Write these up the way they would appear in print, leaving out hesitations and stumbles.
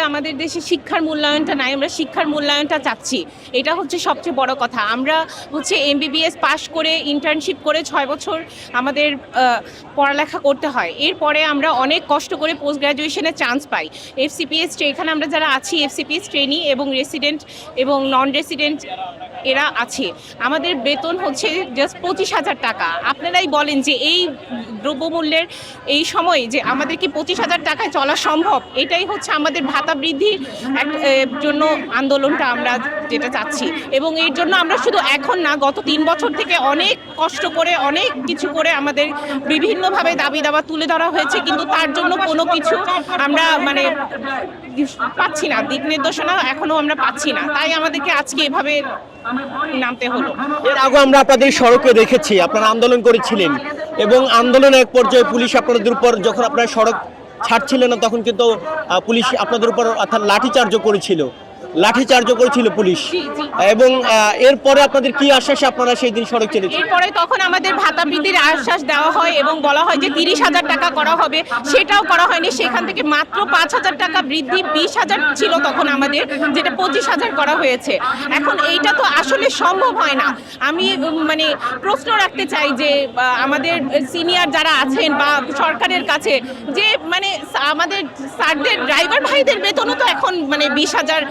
আমাদের দেশে শিক্ষার মূল্যায়নটা নাই, আমরা শিক্ষার মূল্যায়নটা চাচ্ছি। এটা হচ্ছে সবচেয়ে বড় কথা। আমরা হচ্ছে MBBS পাশ করে ইন্টার্নশিপ করে 6 বছর আমাদের পড়ালেখা করতে হয়। এরপরে আমরা অনেক কষ্ট করে পোস্ট গ্র্যাজুয়েশনের চান্স পাই। FCPS এখানে আমরা যারা আছি FCPS ট্রেনি এবং রেসিডেন্ট এবং নন রেসিডেন্ট এরা আছে। আমাদের বেতন হচ্ছে জাস্ট 25,000 টাকা। আপনারাই বলেন যে এই দ্রব্যমূল্যের এই সময় যে আমাদের কি 25,000 টাকায় চলা সম্ভব? এটাই হচ্ছে আমাদের ভাতা বৃদ্ধির জন্য আন্দোলনটা আমরা যেটা চাচ্ছি। এবং এর জন্য আমরা শুধু এখন না, গত 3 বছর থেকে অনেক কষ্ট করে অনেক কিছু করে আমাদের বিভিন্নভাবে দাবি দাবা তুলে ধরা হয়েছে, কিন্তু তার জন্য কোনো কিছু আমরা মানে পাচ্ছি না, দিক নির্দেশনা এখনো আমরা পাচ্ছি না। তাই আমাদেরকে আজকে এভাবে নামতে হলো। এর আগে আমরা আপনাদের সড়কে দেখেছি, আপনারা আন্দোলন করেছিলেন এবং আন্দোলনের এক পর্যায়ে পুলিশ আপনাদের উপর, যখন আপনারা সড়ক ছাড়ছিলেন না তখন কিন্তু পুলিশ আপনাদের উপর অর্থাৎ লাঠিচার্জও করেছিল পুলিশ। এবং এরপরে আপনাদের কি আশ্বাসে আপনারা সেই দিন সড়ক ছেড়েছেন? এরপরে তখন আমাদের ভাতা বৃদ্ধির আশ্বাস দেওয়া হয় এবং বলা হয় যে 30,000 টাকা করা হবে, সেটাও করা হয়নি। সেখান থেকে মাত্র 5,000 টাকা বৃদ্ধি, 20,000 ছিল তখন আমাদের, যেটা 25,000 করা হয়েছে। এখন এইটা তো আসলে সম্ভব হয় না। আমি মানে প্রশ্ন রাখতে চাই যে আমাদের সিনিয়র যারা আছেন বা সরকারের কাছে, যে মানে আমাদের স্যারদের, ড্রাইভার ভাইদের বেতনও তো এখন মানে 20,000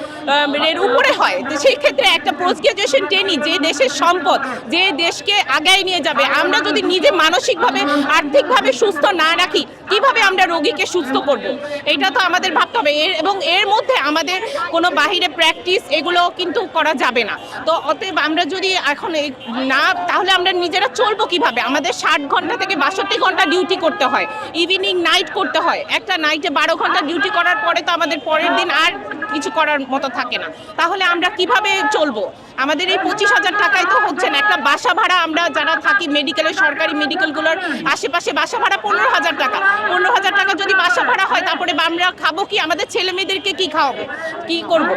এর উপরে হয়। তো সেই ক্ষেত্রে একটা পোস্ট গ্রাজুয়েশন ট্রেনি যে দেশের সম্পদ, যে দেশকে আগায় নিয়ে যাবে, আমরা যদি নিজে মানসিকভাবে আর্থিকভাবে সুস্থ না রাখি, কিভাবে আমরা রোগীকে সুস্থ করব? এটা তো আমাদের ভাবতে হবে। এবং এর মধ্যে আমাদের কোনো বাহিরে প্র্যাকটিস এগুলো কিন্তু করা যাবে না। তো অতএব আমরা যদি এখন না, তাহলে আমরা নিজেরা চলবো কিভাবে? আমাদের 60 ঘন্টা থেকে 62 ঘন্টা ডিউটি করতে হয়, ইভিনিং নাইট করতে হয়। একটা নাইটে 12 ঘন্টা ডিউটি করার পরে তো আমাদের পরের দিন আর কিছু করার মতো থাকে না। তাহলে আমরা কিভাবে চলবো? আমাদের এই 25,000 টাকায় তো হচ্ছে না। একটা বাসা ভাড়া, আমরা যারা থাকি মেডিকেলের, সরকারি মেডিকেলগুলোর আশেপাশে বাসা ভাড়া 15,000 টাকা। 15,000 টাকা যদি বাসা ভাড়া হয়, তারপরে আমরা খাবো কি? আমাদের ছেলে মেয়েদেরকে কি খাওয়াবো, কি করবো?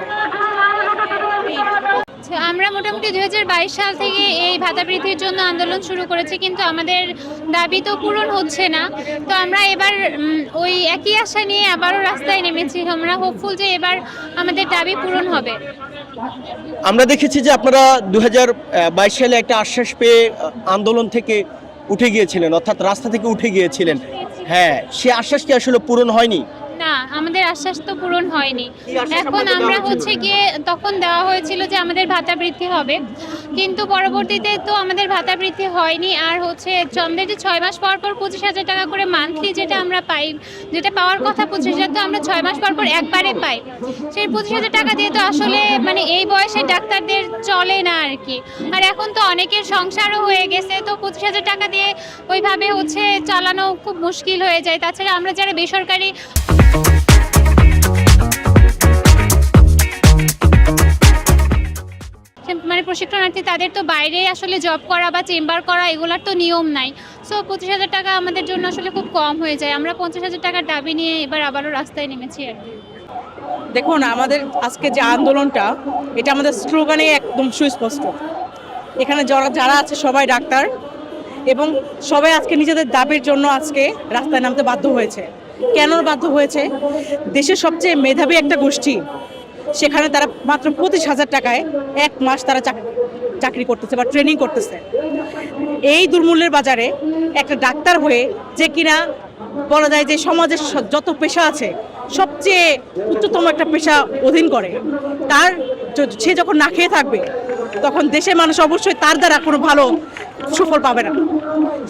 আমরা মোটামুটি 2022 সাল থেকে এই ভাতা বৃদ্ধির জন্য আন্দোলন শুরু করেছি, কিন্তু আমাদের দাবি তো পূরণ হচ্ছে না। তো আমরা এবার ওই একই আশা নিয়ে আবারও রাস্তায় নেমেছি। আমরা হোপফুল যে এবার আমাদের দাবি পূরণ হবে। আমরা দেখেছি যে আপনারা 2022 সালে একটা আশ্বাস পেয়ে আন্দোলন থেকে উঠে গিয়েছিলেন, অর্থাৎ রাস্তা থেকে উঠে গিয়েছিলেন। হ্যাঁ, সে আশ্বাস কি আসলে পূরণ হয়নি? না, আমাদের আশ্বাস তো পূরণ হয়নি। এখন আমরা হচ্ছে গিয়ে তখন দেওয়া হয়েছিল যে আমাদের ভাতা বৃদ্ধি হবে, কিন্তু পরবর্তীতে তো আমাদের ভাতা বৃদ্ধি হয়নি। আর হচ্ছে আমাদের যে 6 মাস পর পর 25,000 টাকা করে মান্থলি যেটা আমরা পাই, যেটা পাওয়ার কথা 25,000, তো আমরা 6 মাস পর পর একবারে পাই। সেই 25,000 টাকা দিয়ে তো আসলে মানে এই বয়সে ডাক্তারদের চলে না আর কি। আর এখন তো অনেকের সংসারও হয়ে গেছে, তো 25,000 টাকা দিয়ে ওইভাবে হচ্ছে চালানো খুব মুশকিল হয়ে যায়। তাছাড়া আমরা যারা বেসরকারি মানে প্রশিক্ষণার্থী, তাদের তো বাইরে আসলে জব করা বা চেম্বার করা এগুলার তো নিয়ম নাই। সো 25,000 টাকা আমাদের জন্য আসলে খুব কম হয়ে যায়। আমরা 50,000 টাকার দাবি নিয়ে এবার আবারও রাস্তায় নেমেছি আর কি। দেখুন, আমাদের আজকে যে আন্দোলনটা, এটা আমাদের স্লোগানে একদম সুস্পষ্ট। এখানে যারা আছে সবাই ডাক্তার এবং সবাই আজকে নিজেদের দাবির জন্য আজকে রাস্তায় নামতে বাধ্য হয়েছে। কেন বাধ্য হয়েছে? দেশের সবচেয়ে মেধাবী একটা গোষ্ঠী, সেখানে তারা মাত্র 25,000 টাকায় 1 মাস তারা চাকরি করতেছে বা ট্রেনিং করতেছে। এই দুর্মূল্যের বাজারে একটা ডাক্তার হয়ে, যে কিনা বলা যায় যে সমাজের যত পেশা আছে সবচেয়ে উচ্চতম একটা পেশা অধীন করে, সে যখন না খেয়ে থাকবে, তখন দেশের মানুষ অবশ্যই তার দ্বারা কোনো ভালো সুফল পাবে না।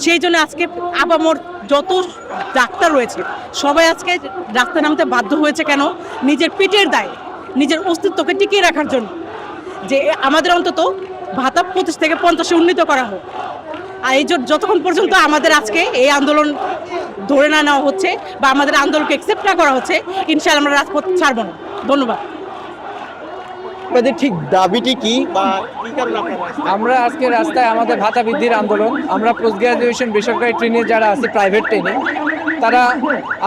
সেই জন্য আজকে আপামর যত ডাক্তার রয়েছে সবাই আজকে রাস্তায় নামতে বাধ্য হয়েছে। কেন? নিজের পেটের দায়, নিজের অস্তিত্বকে টিকিয়ে রাখার জন্য, যে আমাদের অন্তত ভাতা 25 থেকে 50-এ উন্নীত করা হোক। আর এই যতক্ষণ পর্যন্ত আমাদের আজকে এই আন্দোলন ধরে না নেওয়া হচ্ছে বা আমাদের আন্দোলনকে অ্যাকসেপ্ট না করা হচ্ছে, ইনশাআল্লাহ আমরা রাজপথ ছাড়ব না। ধন্যবাদ। আপনাদের ঠিক দাবিটি কি বা কি কারণে আপনারা? আমরা আজকে রাস্তায় আমাদের ভাতা বৃদ্ধির আন্দোলন। আমরা পোস্ট গ্রাজুয়েশন বেসরকারি ট্রেনে যারা আছে, প্রাইভেট ট্রেনে, তারা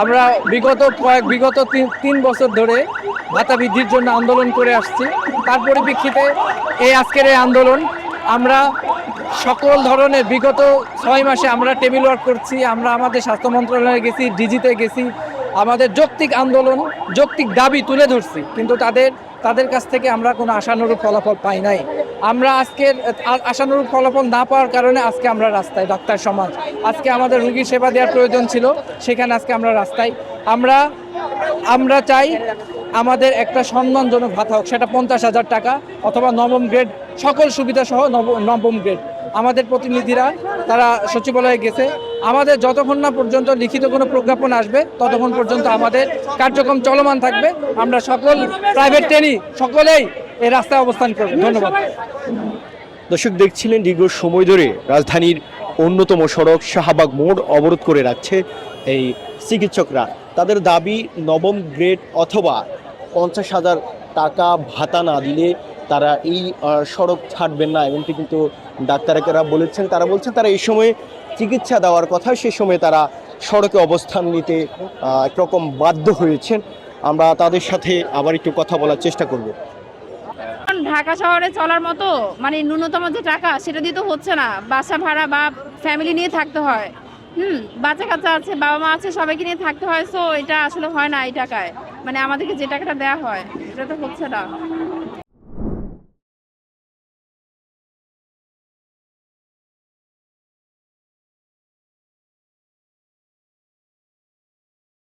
আমরা বিগত 3 বছর ধরে ভাতা বৃদ্ধির জন্য আন্দোলন করে আসছি। তার পরিপ্রেক্ষিতে আজকের এই আন্দোলন। আমরা সকল ধরনের বিগত 6 মাসে আমরা টেবিল ওয়ার্ক করছি। আমরা আমাদের স্বাস্থ্য মন্ত্রণালয়ে গেছি, ডিজিতে গেছি, আমাদের যৌক্তিক আন্দোলন, যৌক্তিক দাবি তুলে ধরছি, কিন্তু তাদের কাছ থেকে আমরা কোনো আশানুরূপ ফলাফল পাই নাই। আমরা আজকের আশানুরূপ ফলাফল না পাওয়ার কারণে আজকে আমরা রাস্তায়, ডাক্তার সমাজ আজকে আমাদের রোগীর সেবা দেওয়ার প্রয়োজন ছিল, সেখানে আজকে আমরা রাস্তায়। আমরা চাই আমাদের একটা সম্মানজনক ভাতা হোক, সেটা 50,000 টাকা অথবা নবম গ্রেড, সকল সুবিধা সহ নবম গ্রেড। আমাদের প্রতিনিধিরা তারা সচিবালয়ে গেছে, আমাদের যতক্ষণ না পর্যন্ত লিখিত কোনো প্রজ্ঞাপন আসবে ততক্ষণ পর্যন্ত আমাদের কার্যক্রম চলমান থাকবে। আমরা সকল প্রাইভেট ট্রেনি সকলেই এই রাস্তায় অবস্থান করব। ধন্যবাদ। দর্শক দেখছিলেন দীর্ঘ সময় ধরে রাজধানীর অন্যতম সড়ক শাহবাগ মোড় অবরোধ করে রাখছে এই চিকিৎসকরা। তাদের দাবি নবম গ্রেড অথবা 50,000 টাকা ভাতা না দিলে তারা এই সড়ক ছাড়বেন না, এমনটি কিন্তু ডাক্তারেরা বলেছেন। তারা বলছেন তারা এই সময়ে চিকিৎসা দেওয়ার কথা, সে সময় তারা সড়কে অবস্থান নিতে একরকম বাধ্য হয়েছেন। আমরা তাদের সাথে আবার একটু কথা বলার চেষ্টা করব। ঢাকা শহরে চলার মতো মানে ন্যূনতম যে টাকা সেটা দিয়ে তো হচ্ছে না, বাসা ভাড়া বা ফ্যামিলি নিয়ে থাকতে হয়, বাচ্চা কাচ্চা আছে, বাবা মা আছে, সবাইকে নিয়ে থাকতে হয়। সো এটা আসলে হয় না এই টাকায়, মানে আমাদেরকে যে টাকাটা দেওয়া হয় এটা তো হচ্ছে না।